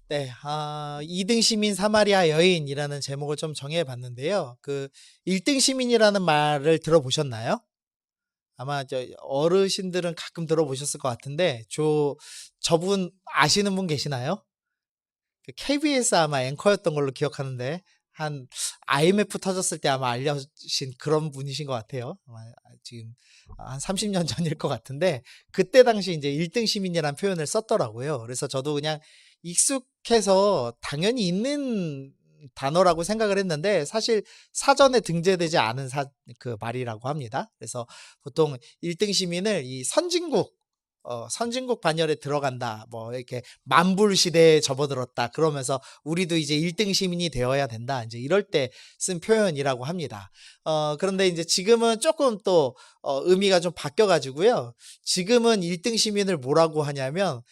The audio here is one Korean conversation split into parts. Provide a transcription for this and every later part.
네, 2등 시민 사마리아 여인이라는 제목을 좀 정해봤는데요. 1등 시민이라는 말을 들어보셨나요? 아마 어르신들은 가끔 들어보셨을 것 같은데, 저분 아시는 분 계시나요? KBS 아마 앵커였던 걸로 기억하는데, 한 IMF 터졌을 때 아마 알려주신 그런 분이신 것 같아요. 아마 지금 한 30년 전일 것 같은데, 그때 당시 이제 1등 시민이라는 표현을 썼더라고요. 그래서 저도 그냥 익숙해서 당연히 있는 단어라고 생각을 했는데, 사실 사전에 등재되지 않은 그 말이라고 합니다. 그래서 보통 1등 시민을 이 선진국 반열에 들어간다, 뭐 이렇게 만불 시대에 접어들었다 그러면서 우리도 이제 1등 시민이 되어야 된다, 이제 이럴 때 쓴 표현이라고 합니다. 그런데 이제 지금은 조금 또 의미가 좀 바뀌어 가지고요. 지금은 1등 시민을 뭐라고 하냐면,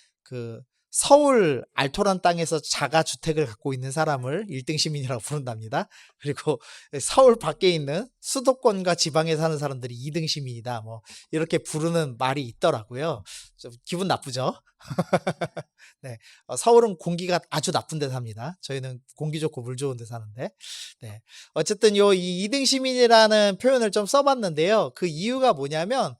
서울 알토란 땅에서 자가 주택을 갖고 있는 사람을 1등 시민이라고 부른답니다. 그리고 서울 밖에 있는 수도권과 지방에 사는 사람들이 2등 시민이다, 뭐 이렇게 부르는 말이 있더라고요. 좀 기분 나쁘죠? 네, 서울은 공기가 아주 나쁜 데 삽니다. 저희는 공기 좋고 물 좋은 데 사는데. 네, 어쨌든 이 2등 시민이라는 표현을 좀 써봤는데요. 그 이유가 뭐냐면,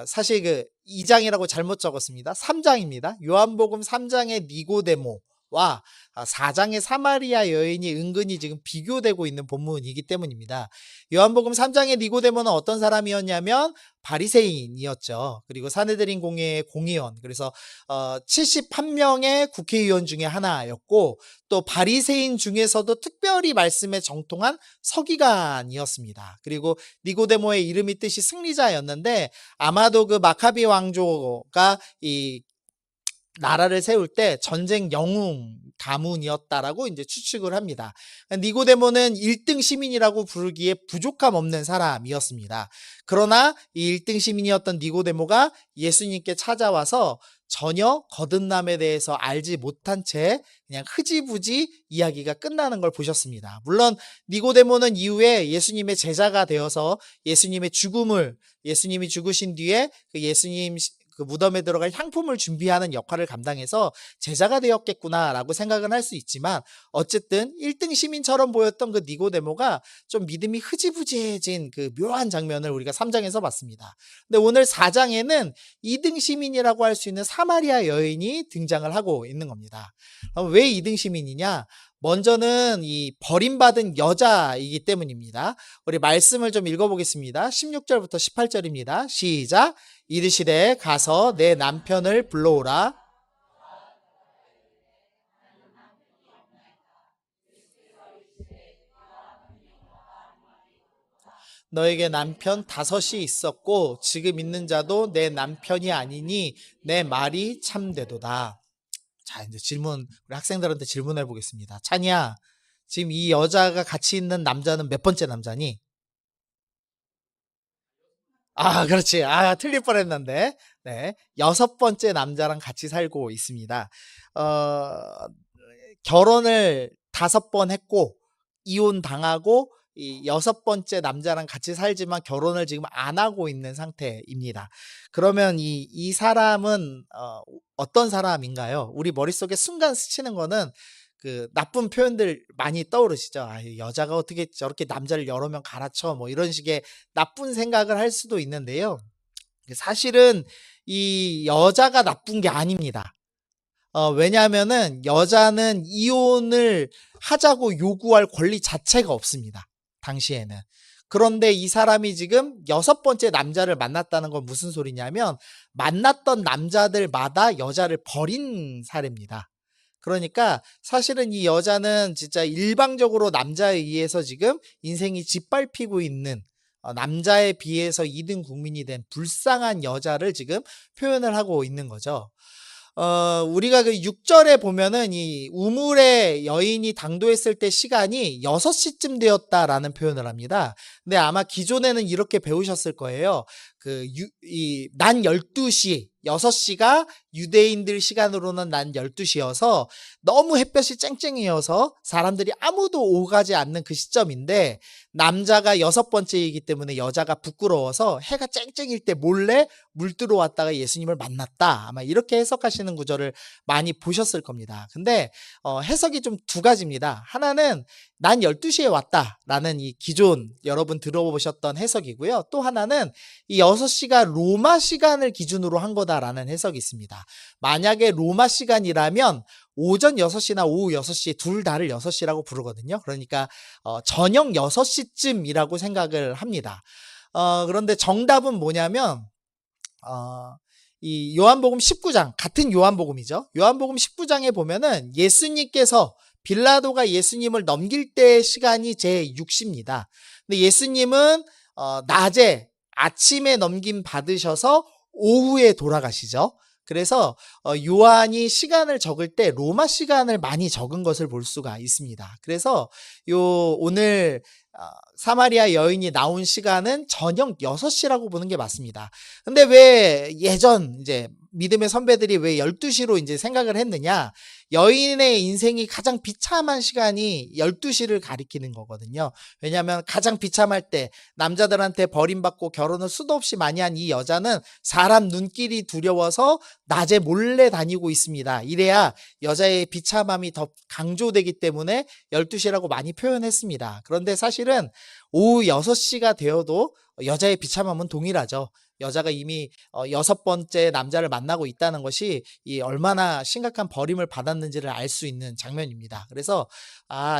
사실 2장이라고 잘못 적었습니다. 3장입니다. 요한복음 3장의 니고데모와 4장의 사마리아 여인이 은근히 지금 비교되고 있는 본문이기 때문입니다. 요한복음 3장의 니고데모는 어떤 사람이었냐면 바리새인이었죠. 그리고 사내들인 공회의 공의원, 그래서 71명의 국회의원 중에 하나였고, 또 바리새인 중에서도 특별히 말씀에 정통한 서기관이었습니다. 그리고 니고데모의 이름이 뜻이 승리자였는데, 아마도 그 마카비 왕조가 이 나라를 세울 때 전쟁 영웅 가문이었다라고 이제 추측을 합니다. 니고데모는 1등 시민이라고 부르기에 부족함 없는 사람이었습니다. 그러나 이 1등 시민이었던 니고데모가 예수님께 찾아와서 전혀 거듭남에 대해서 알지 못한 채 그냥 흐지부지 이야기가 끝나는 걸 보셨습니다. 물론 니고데모는 이후에 예수님의 제자가 되어서 예수님이 죽으신 뒤에 예수님 무덤에 들어갈 향품을 준비하는 역할을 감당해서 제자가 되었겠구나라고 생각은 할 수 있지만, 어쨌든 1등 시민처럼 보였던 그 니고데모가 좀 믿음이 흐지부지해진 그 묘한 장면을 우리가 3장에서 봤습니다. 근데 오늘 4장에는 2등 시민이라고 할 수 있는 사마리아 여인이 등장을 하고 있는 겁니다. 왜 2등 시민이냐? 먼저는 이 버림받은 여자이기 때문입니다. 우리 말씀을 좀 읽어보겠습니다. 16절부터 18절입니다. 시작. 이르시되 가서 내 남편을 불러오라. 너에게 남편 5이 있었고 지금 있는 자도 내 남편이 아니니 내 말이 참되도다. 자, 이제 우리 학생들한테 질문해 보겠습니다. 찬이야, 지금 이 여자가 같이 있는 남자는 몇 번째 남자니? 그렇지. 틀릴 뻔했는데. 네, 6번째 남자랑 같이 살고 있습니다. 결혼을 5번 했고 이혼 당하고 이 6번째 남자랑 같이 살지만 결혼을 지금 안 하고 있는 상태입니다. 그러면 이 사람은 어떤 사람인가요? 우리 머릿속에 순간 스치는 거는 나쁜 표현들 많이 떠오르시죠? 여자가 어떻게 저렇게 남자를 여러 명 갈아쳐, 뭐 이런 식의 나쁜 생각을 할 수도 있는데요. 사실은 이 여자가 나쁜 게 아닙니다. 왜냐하면은 여자는 이혼을 하자고 요구할 권리 자체가 없습니다, 당시에는. 그런데 이 사람이 지금 6번째 남자를 만났다는 건 무슨 소리냐면, 만났던 남자들마다 여자를 버린 사례입니다. 그러니까 사실은 이 여자는 진짜 일방적으로 남자에 의해서 지금 인생이 짓밟히고 있는, 남자에 비해서 2등 국민이 된 불쌍한 여자를 지금 표현을 하고 있는 거죠. 우리가 6절에 보면은 이 우물에 여인이 당도했을 때 시간이 6시쯤 되었다라는 표현을 합니다. 근데 아마 기존에는 이렇게 배우셨을 거예요. 난 12시, 6시가 유대인들 시간으로는 난 12시여서 너무 햇볕이 쨍쨍이어서 사람들이 아무도 오가지 않는 그 시점인데 남자가 6번째이기 때문에 여자가 부끄러워서 해가 쨍쨍일 때 몰래 물 들어왔다가 예수님을 만났다. 아마 이렇게 해석하시는 구절을 많이 보셨을 겁니다. 근데 해석이 좀 두 가지입니다. 하나는 난 12시에 왔다라는 이 기존 여러분 들어보셨던 해석이고요. 또 하나는 이 6시가 로마 시간을 기준으로 한 거다라는 해석이 있습니다. 만약에 로마 시간이라면 오전 6시나 오후 6시 둘 다를 6시라고 부르거든요. 그러니까 저녁 6시쯤이라고 생각을 합니다. 그런데 정답은 뭐냐면 이 요한복음 19장, 같은 요한복음이죠. 요한복음 19장에 보면은 예수님께서 빌라도가 예수님을 넘길 때의 시간이 제6시입니다. 근데 예수님은 낮에 아침에 넘김 받으셔서 오후에 돌아가시죠. 그래서 요한이 시간을 적을 때 로마 시간을 많이 적은 것을 볼 수가 있습니다. 그래서 오늘 사마리아 여인이 나온 시간은 저녁 6시라고 보는 게 맞습니다. 근데 왜 예전 이제 믿음의 선배들이 왜 12시로 이제 생각을 했느냐? 여인의 인생이 가장 비참한 시간이 12시를 가리키는 거거든요. 왜냐하면 가장 비참할 때 남자들한테 버림받고 결혼을 수도 없이 많이 한 이 여자는 사람 눈길이 두려워서 낮에 몰래 다니고 있습니다. 이래야 여자의 비참함이 더 강조되기 때문에 12시라고 많이 표현했습니다. 그런데 사실은 오후 6시가 되어도 여자의 비참함은 동일하죠. 여자가 이미 6번째 남자를 만나고 있다는 것이 이 얼마나 심각한 버림을 받았는지를 알 수 있는 장면입니다. 그래서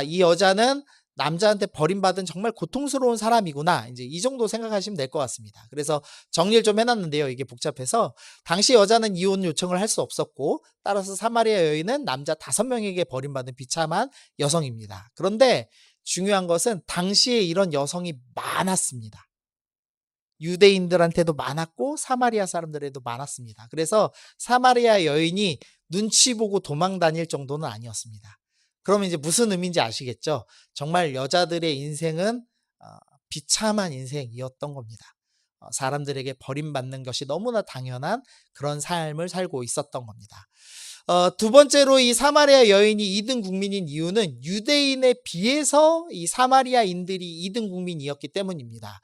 이 여자는 남자한테 버림받은 정말 고통스러운 사람이구나. 이제 이 정도 생각하시면 될 것 같습니다. 그래서 정리를 좀 해놨는데요. 이게 복잡해서 당시 여자는 이혼 요청을 할 수 없었고 따라서 사마리아 여인은 남자 5명에게 버림받은 비참한 여성입니다. 그런데 중요한 것은 당시에 이런 여성이 많았습니다. 유대인들한테도 많았고 사마리아 사람들에도 많았습니다. 그래서 사마리아 여인이 눈치 보고 도망 다닐 정도는 아니었습니다. 그러면 이제 무슨 의미인지 아시겠죠? 정말 여자들의 인생은 비참한 인생이었던 겁니다. 사람들에게 버림받는 것이 너무나 당연한 그런 삶을 살고 있었던 겁니다. 두 번째로 이 사마리아 여인이 2등 국민인 이유는 유대인에 비해서 이 사마리아인들이 2등 국민이었기 때문입니다.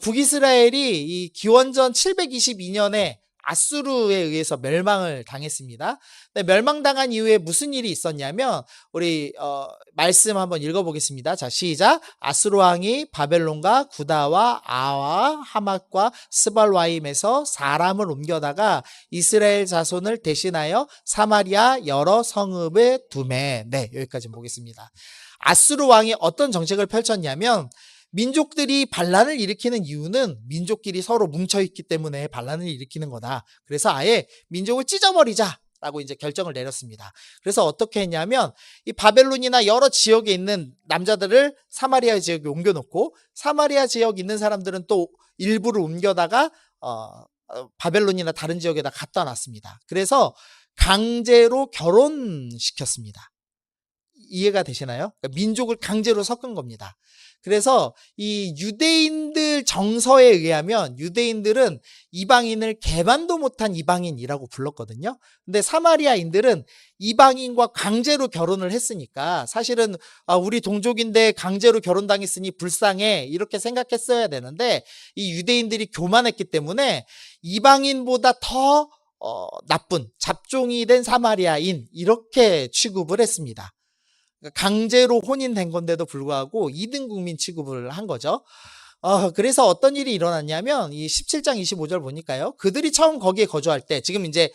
북이스라엘이 이 기원전 722년에 아수르에 의해서 멸망을 당했습니다. 근데 멸망당한 이후에 무슨 일이 있었냐면 우리 말씀 한번 읽어보겠습니다. 자, 시작. 아수르 왕이 바벨론과 구다와 아와 하맛과 스발와임에서 사람을 옮겨다가 이스라엘 자손을 대신하여 사마리아 여러 성읍에 두매. 네, 여기까지 보겠습니다. 아수르 왕이 어떤 정책을 펼쳤냐면 민족들이 반란을 일으키는 이유는 민족끼리 서로 뭉쳐있기 때문에 반란을 일으키는 거다. 그래서 아예 민족을 찢어버리자라고 이제 결정을 내렸습니다. 그래서 어떻게 했냐면 이 바벨론이나 여러 지역에 있는 남자들을 사마리아 지역에 옮겨놓고 사마리아 지역에 있는 사람들은 또 일부를 옮겨다가 바벨론이나 다른 지역에다 갖다 놨습니다. 그래서 강제로 결혼시켰습니다. 이해가 되시나요? 그러니까 민족을 강제로 섞은 겁니다. 그래서 이 유대인들 정서에 의하면 유대인들은 이방인을 개만도 못한 이방인이라고 불렀거든요. 근데 사마리아인들은 이방인과 강제로 결혼을 했으니까 사실은 우리 동족인데 강제로 결혼당했으니 불쌍해 이렇게 생각했어야 되는데 이 유대인들이 교만했기 때문에 이방인보다 더 나쁜 잡종이 된 사마리아인 이렇게 취급을 했습니다. 강제로 혼인된 건데도 불구하고 2등 국민 취급을 한 거죠. 그래서 어떤 일이 일어났냐면 이 17장 25절 보니까요. 그들이 처음 거기에 거주할 때 지금 이제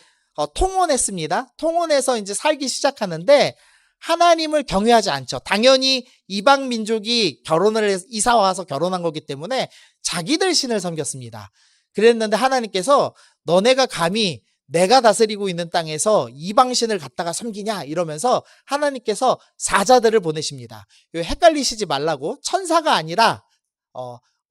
통혼했습니다. 통혼해서 이제 살기 시작하는데 하나님을 경외하지 않죠. 당연히 이방 민족이 결혼을 이사 와서 결혼한 거기 때문에 자기들 신을 섬겼습니다. 그랬는데 하나님께서 너네가 감히 내가 다스리고 있는 땅에서 이방신을 갖다가 섬기냐 이러면서 하나님께서 사자들을 보내십니다. 헷갈리시지 말라고 천사가 아니라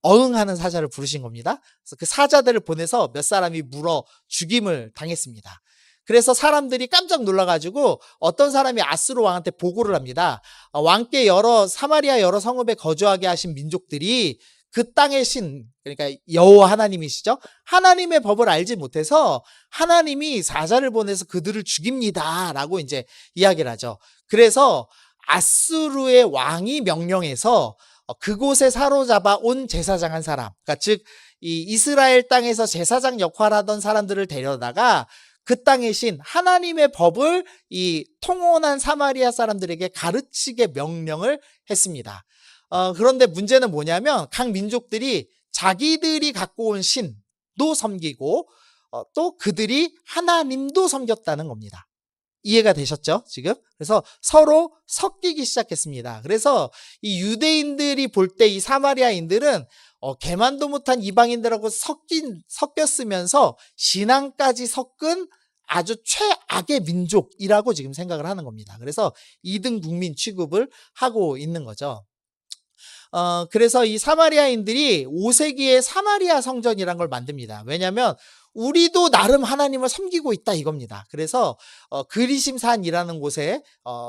어흥하는 사자를 부르신 겁니다. 그래서 그 사자들을 보내서 몇 사람이 물어 죽임을 당했습니다. 그래서 사람들이 깜짝 놀라가지고 어떤 사람이 아수르 왕한테 보고를 합니다. 왕께 사마리아 여러 성읍에 거주하게 하신 민족들이 그 땅의 신, 그러니까 여호와 하나님이시죠. 하나님의 법을 알지 못해서 하나님이 사자를 보내서 그들을 죽입니다라고 이제 이야기를 하죠. 그래서 아수르의 왕이 명령해서 그곳에 사로잡아 온 제사장 한 사람, 그러니까 즉 이 이스라엘 땅에서 제사장 역할하던 사람들을 데려다가 그 땅의 신 하나님의 법을 이 통혼한 사마리아 사람들에게 가르치게 명령을 했습니다. 그런데 문제는 뭐냐면 각 민족들이 자기들이 갖고 온 신도 섬기고 또 그들이 하나님도 섬겼다는 겁니다. 이해가 되셨죠? 지금? 그래서 서로 섞이기 시작했습니다. 그래서 이 유대인들이 볼 때 이 사마리아인들은 개만도 못한 이방인들하고 섞였으면서 신앙까지 섞은 아주 최악의 민족이라고 지금 생각을 하는 겁니다. 그래서 2등 국민 취급을 하고 있는 거죠. 그래서 이 사마리아인들이 5세기에 사마리아 성전이란 걸 만듭니다. 왜냐하면 우리도 나름 하나님을 섬기고 있다 이겁니다. 그래서 그리심산이라는 곳에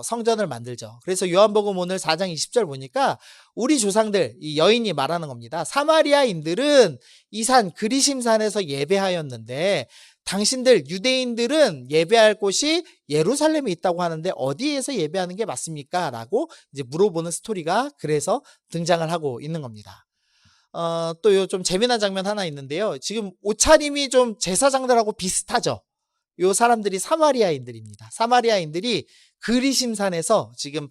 성전을 만들죠. 그래서 요한복음 오늘 4장 20절 보니까 우리 조상들, 이 여인이 말하는 겁니다. 사마리아인들은 이 산 그리심산에서 예배하였는데 당신들 유대인들은 예배할 곳이 예루살렘에 있다고 하는데 어디에서 예배하는 게 맞습니까? 라고 이제 물어보는 스토리가 그래서 등장을 하고 있는 겁니다. 또 요 좀 재미난 장면 하나 있는데요. 지금 옷차림이 좀 제사장들하고 비슷하죠. 요 사람들이 사마리아인들입니다. 사마리아인들이 그리심산에서 지금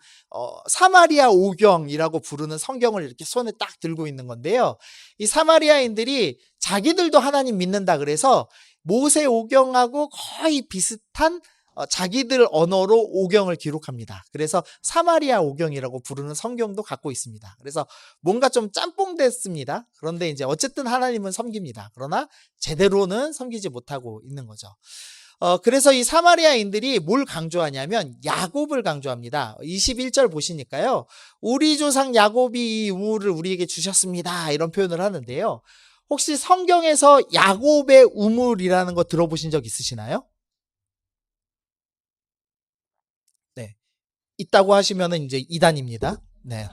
사마리아 오경이라고 부르는 성경을 이렇게 손에 딱 들고 있는 건데요. 이 사마리아인들이 자기들도 하나님 믿는다 그래서 모세 오경하고 거의 비슷한 자기들 언어로 오경을 기록합니다. 그래서 사마리아 오경이라고 부르는 성경도 갖고 있습니다. 그래서 뭔가 좀 짬뽕 됐습니다. 그런데 이제 어쨌든 하나님은 섬깁니다. 그러나 제대로는 섬기지 못하고 있는 거죠. 그래서 이 사마리아인들이 뭘 강조하냐면 야곱을 강조합니다. 21절 보시니까요. 우리 조상 야곱이 이 우물을 우리에게 주셨습니다. 이런 표현을 하는데요. 혹시 성경에서 야곱의 우물이라는 거 들어보신 적 있으시나요? 네. 있다고 하시면은 이제 이단입니다. 네.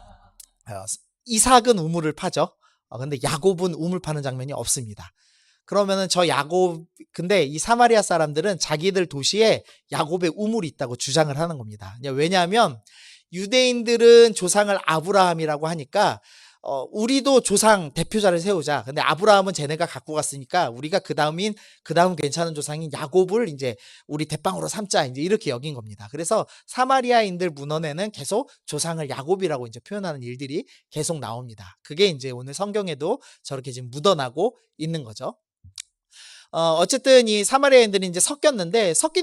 이삭은 우물을 파죠. 근데 야곱은 우물 파는 장면이 없습니다. 그러면은 근데 이 사마리아 사람들은 자기들 도시에 야곱의 우물이 있다고 주장을 하는 겁니다. 왜냐하면 유대인들은 조상을 아브라함이라고 하니까 우리도 조상 대표자를 세우자. 근데 아브라함은 쟤네가 갖고 갔으니까 우리가 그 다음 괜찮은 조상인 야곱을 이제 우리 대빵으로 삼자. 이제 이렇게 여긴 겁니다. 그래서 사마리아인들 문헌에는 계속 조상을 야곱이라고 이제 표현하는 일들이 계속 나옵니다. 그게 이제 오늘 성경에도 저렇게 지금 묻어나고 있는 거죠. 어쨌든 이 사마리아인들이 이제 섞인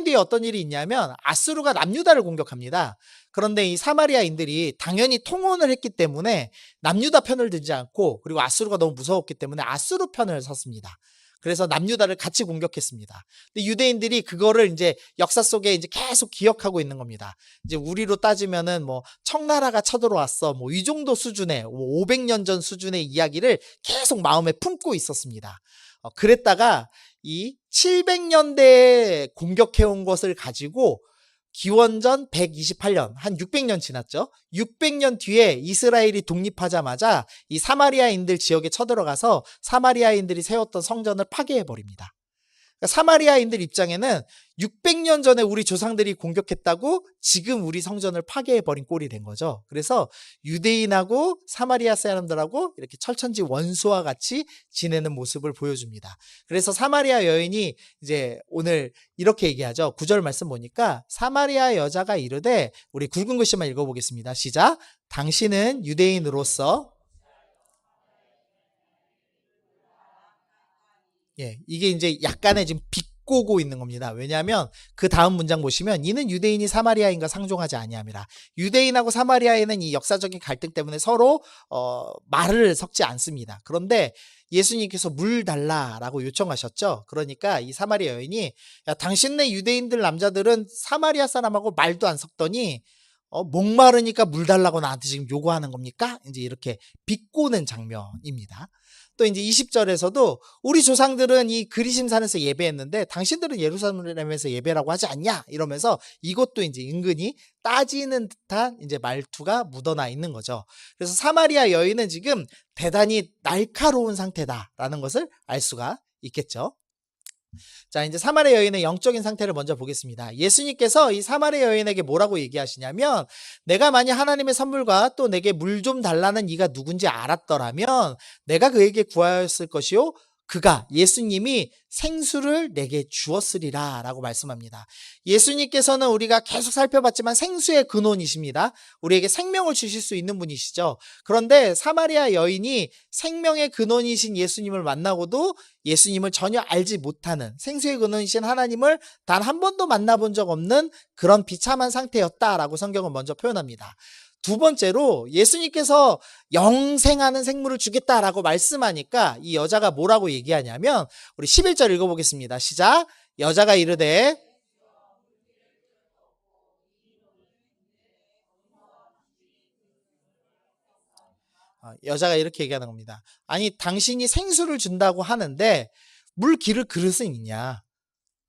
뒤에 어떤 일이 있냐면 아수르가 남유다를 공격합니다. 그런데 이 사마리아인들이 당연히 통혼을 했기 때문에 남유다 편을 들지 않고 그리고 아수르가 너무 무서웠기 때문에 아수르 편을 섰습니다. 그래서 남유다를 같이 공격했습니다. 근데 유대인들이 그거를 이제 역사 속에 이제 계속 기억하고 있는 겁니다. 이제 우리로 따지면은 뭐 청나라가 쳐들어왔어. 뭐 이 정도 수준의 500년 전 수준의 이야기를 계속 마음에 품고 있었습니다. 그랬다가 이 700년대에 공격해온 것을 가지고 기원전 128년, 한 600년 지났죠. 600년 뒤에 이스라엘이 독립하자마자 이 사마리아인들 지역에 쳐들어가서 사마리아인들이 세웠던 성전을 파괴해버립니다. 그러니까 사마리아인들 입장에는 600년 전에 우리 조상들이 공격했다고 지금 우리 성전을 파괴해버린 꼴이 된 거죠. 그래서 유대인하고 사마리아 사람들하고 이렇게 철천지 원수와 같이 지내는 모습을 보여줍니다. 그래서 사마리아 여인이 이제 오늘 이렇게 얘기하죠. 9절 말씀 보니까 사마리아 여자가 이르되, 우리 굵은 글씨만 읽어보겠습니다. 시작. 당신은 유대인으로서, 예, 이게 이제 약간의 지금 비꼬고 있는 겁니다. 왜냐하면 그 다음 문장 보시면 이는 유대인이 사마리아인과 상종하지 아니함이라. 유대인하고 사마리아인은 이 역사적인 갈등 때문에 서로 말을 섞지 않습니다. 그런데 예수님께서 물 달라라고 요청하셨죠. 그러니까 이 사마리아 여인이, 야, 당신네 유대인들 남자들은 사마리아 사람하고 말도 안 섞더니 목마르니까 물 달라고 나한테 지금 요구하는 겁니까? 이제 이렇게 비꼬는 장면입니다. 또 이제 20절에서도 우리 조상들은 이 그리심 산에서 예배했는데 당신들은 예루살렘에서 예배라고 하지 않냐? 이러면서 이것도 이제 은근히 따지는 듯한 이제 말투가 묻어나 있는 거죠. 그래서 사마리아 여인은 지금 대단히 날카로운 상태다라는 것을 알 수가 있겠죠. 자, 이제 사마리아 여인의 영적인 상태를 먼저 보겠습니다. 예수님께서 이 사마리아 여인에게 뭐라고 얘기하시냐면, 내가 만약 하나님의 선물과 또 내게 물 좀 달라는 이가 누군지 알았더라면 내가 그에게 구하였을 것이요, 그가 예수님이 생수를 내게 주었으리라 라고 말씀합니다. 예수님께서는 우리가 계속 살펴봤지만 생수의 근원이십니다. 우리에게 생명을 주실 수 있는 분이시죠. 그런데 사마리아 여인이 생명의 근원이신 예수님을 만나고도 예수님을 전혀 알지 못하는, 생수의 근원이신 하나님을 단 한 번도 만나본 적 없는 그런 비참한 상태였다라고 성경은 먼저 표현합니다. 두 번째로 예수님께서 영생하는 생물을 주겠다라고 말씀하니까 이 여자가 뭐라고 얘기하냐면, 우리 11절 읽어보겠습니다. 시작. 여자가 이르되, 여자가 이렇게 얘기하는 겁니다. 아니, 당신이 생수를 준다고 하는데 물 기를 그릇은 있냐?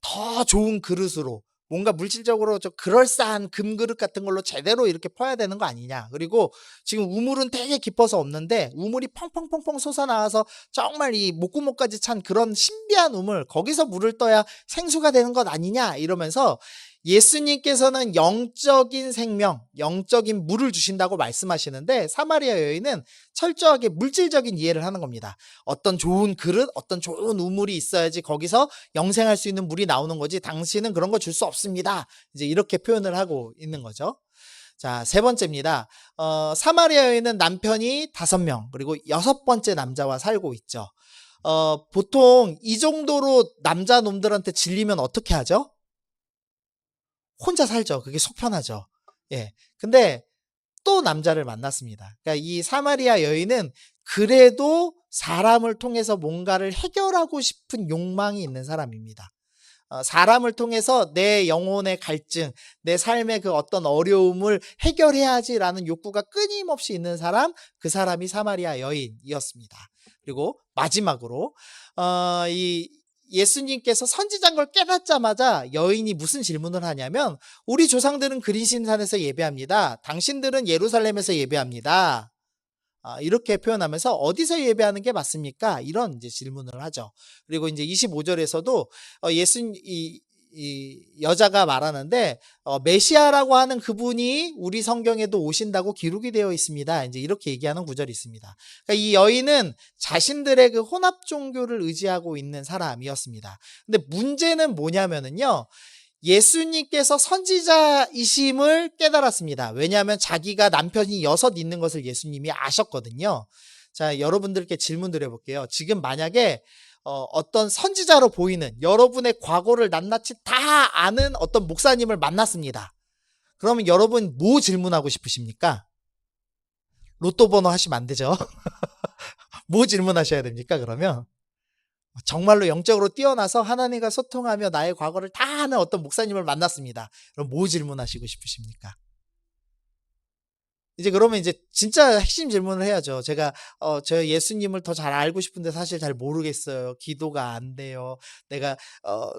더 좋은 그릇으로, 뭔가 물질적으로 좀 그럴싸한 금그릇 같은 걸로 제대로 이렇게 퍼야 되는 거 아니냐. 그리고 지금 우물은 되게 깊어서 없는데 우물이 펑펑펑펑 솟아나와서 정말 이 목구멍까지 찬 그런 신비한 우물, 거기서 물을 떠야 생수가 되는 것 아니냐, 이러면서 예수님께서는 영적인 생명, 영적인 물을 주신다고 말씀하시는데 사마리아 여인은 철저하게 물질적인 이해를 하는 겁니다. 어떤 좋은 그릇, 어떤 좋은 우물이 있어야지 거기서 영생할 수 있는 물이 나오는 거지, 당신은 그런 거 줄 수 없습니다. 이제 이렇게 표현을 하고 있는 거죠. 자, 세 번째입니다. 사마리아 여인은 남편이 5명, 그리고 6번째 남자와 살고 있죠. 보통 이 정도로 남자 놈들한테 질리면 어떻게 하죠? 혼자 살죠. 그게 속 편하죠. 예. 근데 또 남자를 만났습니다. 그러니까 이 사마리아 여인은 그래도 사람을 통해서 뭔가를 해결하고 싶은 욕망이 있는 사람입니다. 사람을 통해서 내 영혼의 갈증, 내 삶의 그 어떤 어려움을 해결해야지라는 욕구가 끊임없이 있는 사람, 그 사람이 사마리아 여인이었습니다. 그리고 마지막으로 이 예수님께서 선지자인 걸 깨닫자마자 여인이 무슨 질문을 하냐면, 우리 조상들은 그리심산에서 예배합니다. 당신들은 예루살렘에서 예배합니다. 이렇게 표현하면서 어디서 예배하는 게 맞습니까? 이런 이제 질문을 하죠. 그리고 이제 25절에서도 이 여자가 말하는데, 메시아라고 하는 그분이 우리 성경에도 오신다고 기록이 되어 있습니다. 이제 이렇게 얘기하는 구절이 있습니다. 그러니까 이 여인은 자신들의 그 혼합 종교를 의지하고 있는 사람이었습니다. 근데 문제는 뭐냐면은요, 예수님께서 선지자이심을 깨달았습니다. 왜냐하면 자기가 남편이 6 있는 것을 예수님이 아셨거든요. 자, 여러분들께 질문 드려볼게요. 지금 만약에 어떤 선지자로 보이는, 여러분의 과거를 낱낱이 다 아는 어떤 목사님을 만났습니다. 그러면 여러분 뭐 질문하고 싶으십니까? 로또 번호 하시면 안 되죠. 뭐 질문하셔야 됩니까, 그러면? 정말로 영적으로 뛰어나서 하나님과 소통하며 나의 과거를 다 아는 어떤 목사님을 만났습니다. 그럼 뭐 질문하시고 싶으십니까? 이제 그러면 이제 진짜 핵심 질문을 해야죠. 제가 저 예수님을 더 잘 알고 싶은데 사실 잘 모르겠어요. 기도가 안 돼요. 내가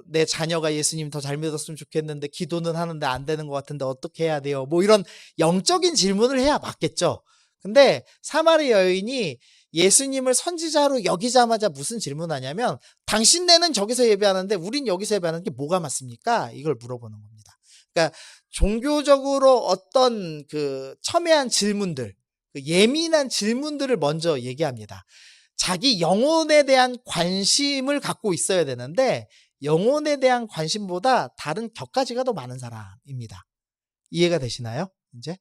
내 자녀가 예수님 더 잘 믿었으면 좋겠는데 기도는 하는데 안 되는 것 같은데 어떻게 해야 돼요? 뭐 이런 영적인 질문을 해야 맞겠죠. 근데 사마리아 여인이 예수님을 선지자로 여기자마자 무슨 질문하냐면, 당신네는 저기서 예배하는데 우린 여기서 예배하는 게 뭐가 맞습니까? 이걸 물어보는 겁니다. 그러니까 종교적으로 어떤 그 첨예한 질문들, 그 예민한 질문들을 먼저 얘기합니다. 자기 영혼에 대한 관심을 갖고 있어야 되는데 영혼에 대한 관심보다 다른 격가지가 더 많은 사람입니다. 이해가 되시나요? 이제?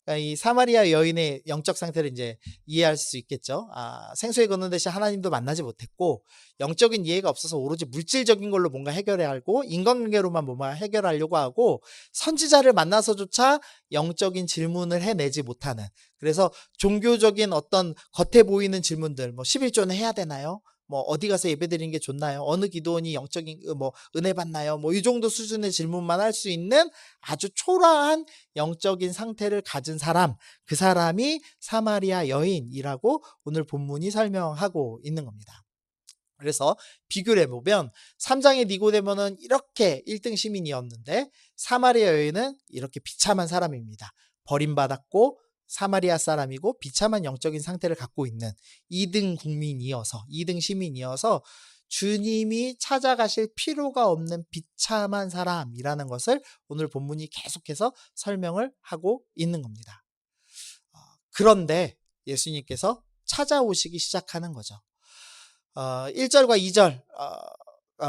그러니까 이 사마리아 여인의 영적 상태를 이제 이해할 수 있겠죠. 생수에 걷는 대신 하나님도 만나지 못했고, 영적인 이해가 없어서 오로지 물질적인 걸로 뭔가 해결해야 하고, 인간관계로만 뭔가 해결하려고 하고, 선지자를 만나서조차 영적인 질문을 해내지 못하는, 그래서 종교적인 어떤 겉에 보이는 질문들, 뭐 11조는 해야 되나요? 뭐 어디 가서 예배드리는 게 좋나요? 어느 기도원이 영적인 뭐 은혜 받나요? 뭐 이 정도 수준의 질문만 할 수 있는 아주 초라한 영적인 상태를 가진 사람, 그 사람이 사마리아 여인이라고 오늘 본문이 설명하고 있는 겁니다. 그래서 비교를 해보면 3장의 니고데모는 이렇게 1등 시민이었는데 사마리아 여인은 이렇게 비참한 사람입니다. 버림받았고 사마리아 사람이고 비참한 영적인 상태를 갖고 있는 2등 국민이어서 2등 시민이어서 주님이 찾아가실 필요가 없는 비참한 사람이라는 것을 오늘 본문이 계속해서 설명을 하고 있는 겁니다. 그런데 예수님께서 찾아오시기 시작하는 거죠. 1절과 2절,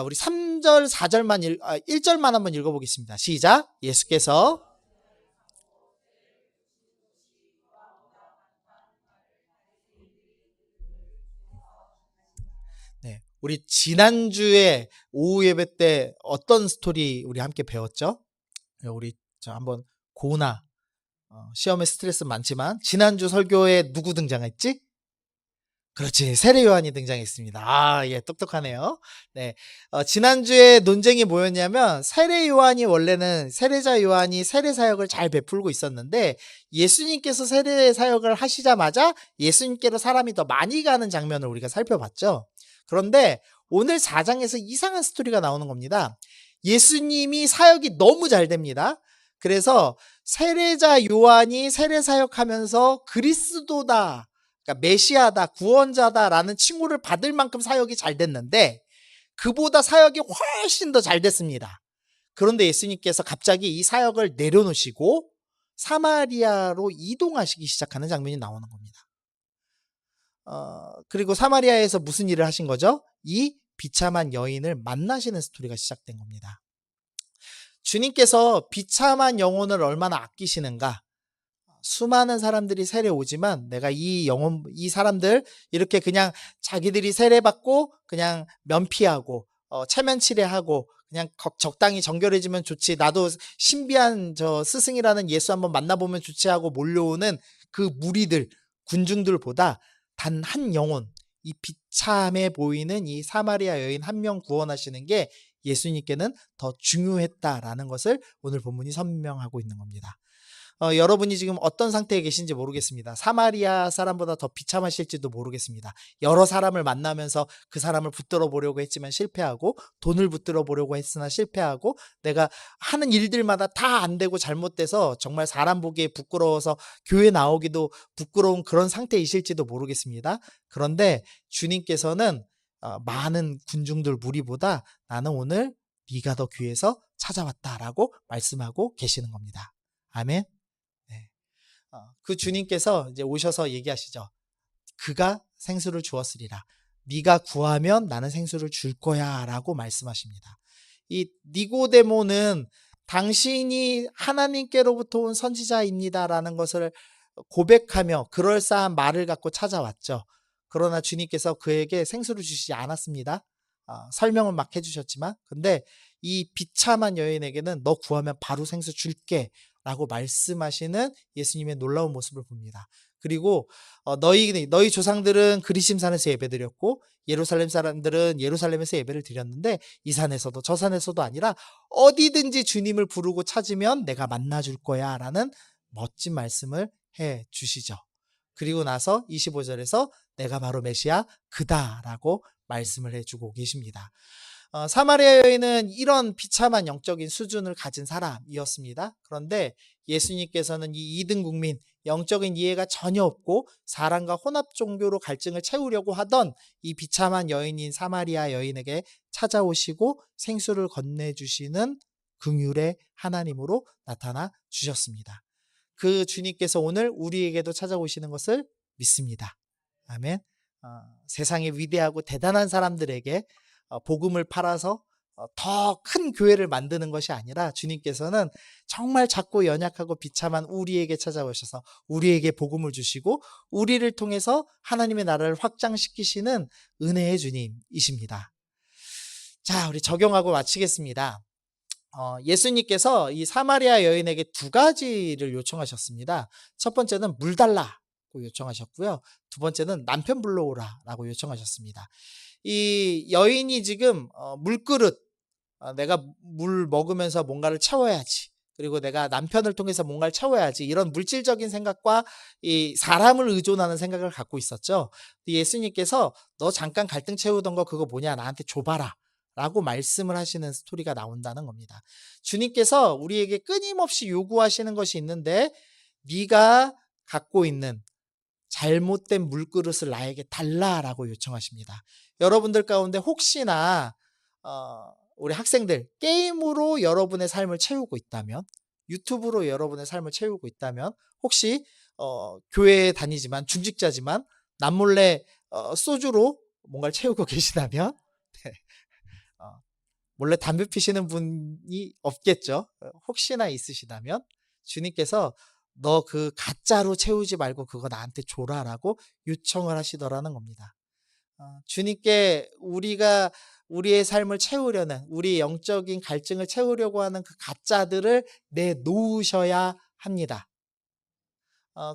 우리 3절, 4절만 1절만 한번 읽어보겠습니다. 시작. 예수께서 네, 우리 지난주에 오후 예배 때 어떤 스토리 우리 함께 배웠죠? 우리 한번 고나 시험에 스트레스 많지만 지난주 설교에 누구 등장했지? 그렇지. 세례 요한이 등장했습니다. 예, 똑똑하네요. 네. 지난주에 논쟁이 뭐였냐면, 세례 요한이 원래는 세례자 요한이 세례 사역을 잘 베풀고 있었는데, 예수님께서 세례 사역을 하시자마자 예수님께로 사람이 더 많이 가는 장면을 우리가 살펴봤죠. 그런데 오늘 4장에서 이상한 스토리가 나오는 겁니다. 예수님이 사역이 너무 잘 됩니다. 그래서 세례자 요한이 세례 사역하면서 그리스도다, 그러니까 메시아다, 구원자다라는 칭호를 받을 만큼 사역이 잘 됐는데 그보다 사역이 훨씬 더 잘 됐습니다. 그런데 예수님께서 갑자기 이 사역을 내려놓으시고 사마리아로 이동하시기 시작하는 장면이 나오는 겁니다. 그리고 사마리아에서 무슨 일을 하신 거죠? 이 비참한 여인을 만나시는 스토리가 시작된 겁니다. 주님께서 비참한 영혼을 얼마나 아끼시는가? 수많은 사람들이 세례 오지만 내가 이 사람들 이렇게 그냥 자기들이 세례 받고 그냥 면피하고 체면 치레하고 그냥 적당히 정결해지면 좋지, 나도 신비한 저 스승이라는 예수 한번 만나보면 좋지 하고 몰려오는 그 무리들, 군중들보다 단 한 영혼, 이 비참해 보이는 이 사마리아 여인 한 명 구원하시는 게 예수님께는 더 중요했다라는 것을 오늘 본문이 설명하고 있는 겁니다. 여러분이 지금 어떤 상태에 계신지 모르겠습니다. 사마리아 사람보다 더 비참하실지도 모르겠습니다. 여러 사람을 만나면서 그 사람을 붙들어 보려고 했지만 실패하고, 돈을 붙들어 보려고 했으나 실패하고, 내가 하는 일들마다 다 안 되고 잘못돼서 정말 사람 보기에 부끄러워서 교회 나오기도 부끄러운 그런 상태이실지도 모르겠습니다. 그런데 주님께서는 많은 군중들 무리보다 나는 오늘 네가 더 귀해서 찾아왔다라고 말씀하고 계시는 겁니다. 아멘. 그 주님께서 이제 오셔서 얘기하시죠. 그가 생수를 주었으리라. 네가 구하면 나는 생수를 줄 거야 라고 말씀하십니다. 이 니고데모는 당신이 하나님께로부터 온 선지자입니다 라는 것을 고백하며 그럴싸한 말을 갖고 찾아왔죠. 그러나 주님께서 그에게 생수를 주시지 않았습니다. 설명을 막 해주셨지만, 근데 이 비참한 여인에게는 너 구하면 바로 생수 줄게 라고 말씀하시는 예수님의 놀라운 모습을 봅니다. 그리고 너희 조상들은 그리심산에서 예배드렸고 예루살렘 사람들은 예루살렘에서 예배를 드렸는데 이 산에서도 저 산에서도 아니라 어디든지 주님을 부르고 찾으면 내가 만나줄 거야 라는 멋진 말씀을 해 주시죠. 그리고 나서 25절에서 내가 바로 메시아 그다 라고 말씀을 해주고 계십니다. 사마리아 여인은 이런 비참한 영적인 수준을 가진 사람이었습니다. 그런데 예수님께서는 이 2등 국민, 영적인 이해가 전혀 없고 사람과 혼합 종교로 갈증을 채우려고 하던 이 비참한 여인인 사마리아 여인에게 찾아오시고 생수를 건네주시는 긍휼의 하나님으로 나타나 주셨습니다. 그 주님께서 오늘 우리에게도 찾아오시는 것을 믿습니다. 아멘. 세상의 위대하고 대단한 사람들에게 복음을 팔아서 더 큰 교회를 만드는 것이 아니라 주님께서는 정말 작고 연약하고 비참한 우리에게 찾아오셔서 우리에게 복음을 주시고 우리를 통해서 하나님의 나라를 확장시키시는 은혜의 주님이십니다. 자, 우리 적용하고 마치겠습니다. 예수님께서 이 사마리아 여인에게 두 가지를 요청하셨습니다. 첫 번째는 물 달라고 요청하셨고요. 두 번째는 남편 불러오라라고 요청하셨습니다. 이 여인이 지금 물그릇, 내가 물 먹으면서 뭔가를 채워야지. 그리고 내가 남편을 통해서 뭔가를 채워야지. 이런 물질적인 생각과 이 사람을 의존하는 생각을 갖고 있었죠. 예수님께서 너 잠깐 갈등 채우던 거 그거 뭐냐? 나한테 줘봐라. 라고 말씀을 하시는 스토리가 나온다는 겁니다. 주님께서 우리에게 끊임없이 요구하시는 것이 있는데 네가 갖고 있는 잘못된 물그릇을 나에게 달라라고 요청하십니다. 여러분들 가운데 혹시나 우리 학생들 게임으로 여러분의 삶을 채우고 있다면, 유튜브로 여러분의 삶을 채우고 있다면, 혹시 교회에 다니지만 중직자지만 남몰래 소주로 뭔가를 채우고 계시다면 네. 몰래 담배 피시는 분이 없겠죠. 혹시나 있으시다면 주님께서 너 그 가짜로 채우지 말고 그거 나한테 줘라라고 요청을 하시더라는 겁니다. 주님께 우리가 우리의 삶을 채우려는, 우리 영적인 갈증을 채우려고 하는 그 가짜들을 내놓으셔야 합니다.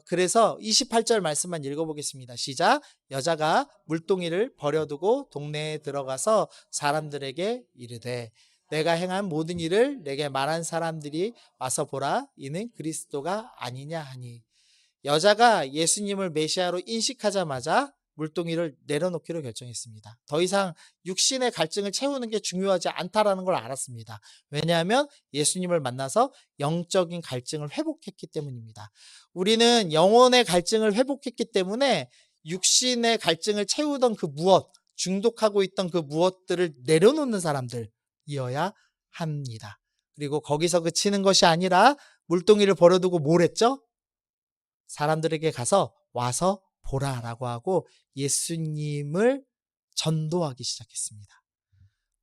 그래서 28절 말씀만 읽어보겠습니다. 시작. 여자가 물동이를 버려두고 동네에 들어가서 사람들에게 이르되 내가 행한 모든 일을 내게 말한 사람들이 와서 보라. 이는 그리스도가 아니냐 하니. 여자가 예수님을 메시아로 인식하자마자 물동이를 내려놓기로 결정했습니다. 더 이상 육신의 갈증을 채우는 게 중요하지 않다라는 걸 알았습니다. 왜냐하면 예수님을 만나서 영적인 갈증을 회복했기 때문입니다. 우리는 영혼의 갈증을 회복했기 때문에 육신의 갈증을 채우던 그 무엇, 중독하고 있던 그 무엇들을 내려놓는 사람들이어야 합니다. 그리고 거기서 그치는 것이 아니라 물동이를 버려두고 뭘 했죠? 사람들에게 가서 와서 보라라고 하고 예수님을 전도하기 시작했습니다.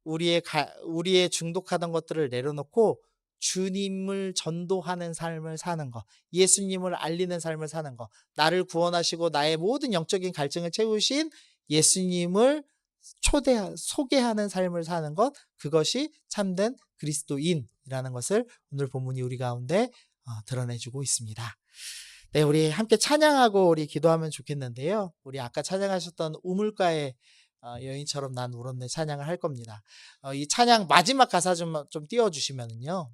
우리의 중독하던 것들을 내려놓고 주님을 전도하는 삶을 사는 것, 예수님을 알리는 삶을 사는 것, 나를 구원하시고 나의 모든 영적인 갈증을 채우신 예수님을 소개하는 삶을 사는 것, 그것이 참된 그리스도인이라는 것을 오늘 본문이 우리 가운데 드러내주고 있습니다. 네, 우리 함께 찬양하고 우리 기도하면 좋겠는데요. 우리 아까 찬양하셨던 우물가의 여인처럼 난 울었네 찬양을 할 겁니다. 이 찬양 마지막 가사 좀 띄워주시면은요.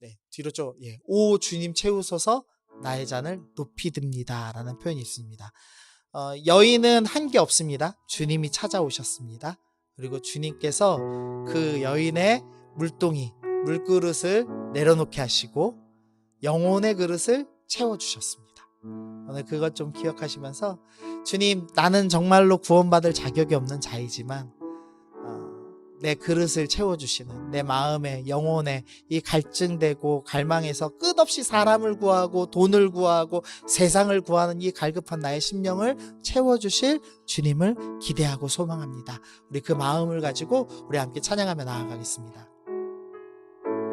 네, 뒤로 좀, 예. 오 주님 채우소서 나의 잔을 높이 듭니다. 라는 표현이 있습니다. 여인은 한 게 없습니다. 주님이 찾아오셨습니다. 그리고 주님께서 그 여인의 물그릇을 내려놓게 하시고 영혼의 그릇을 채워주셨습니다. 오늘 그것 좀 기억하시면서 주님, 나는 정말로 구원받을 자격이 없는 자이지만 내 그릇을 채워주시는 내 마음에 영혼에 이 갈증되고 갈망해서 끝없이 사람을 구하고 돈을 구하고 세상을 구하는 이 갈급한 나의 심령을 채워주실 주님을 기대하고 소망합니다. 우리 그 마음을 가지고 우리 함께 찬양하며 나아가겠습니다.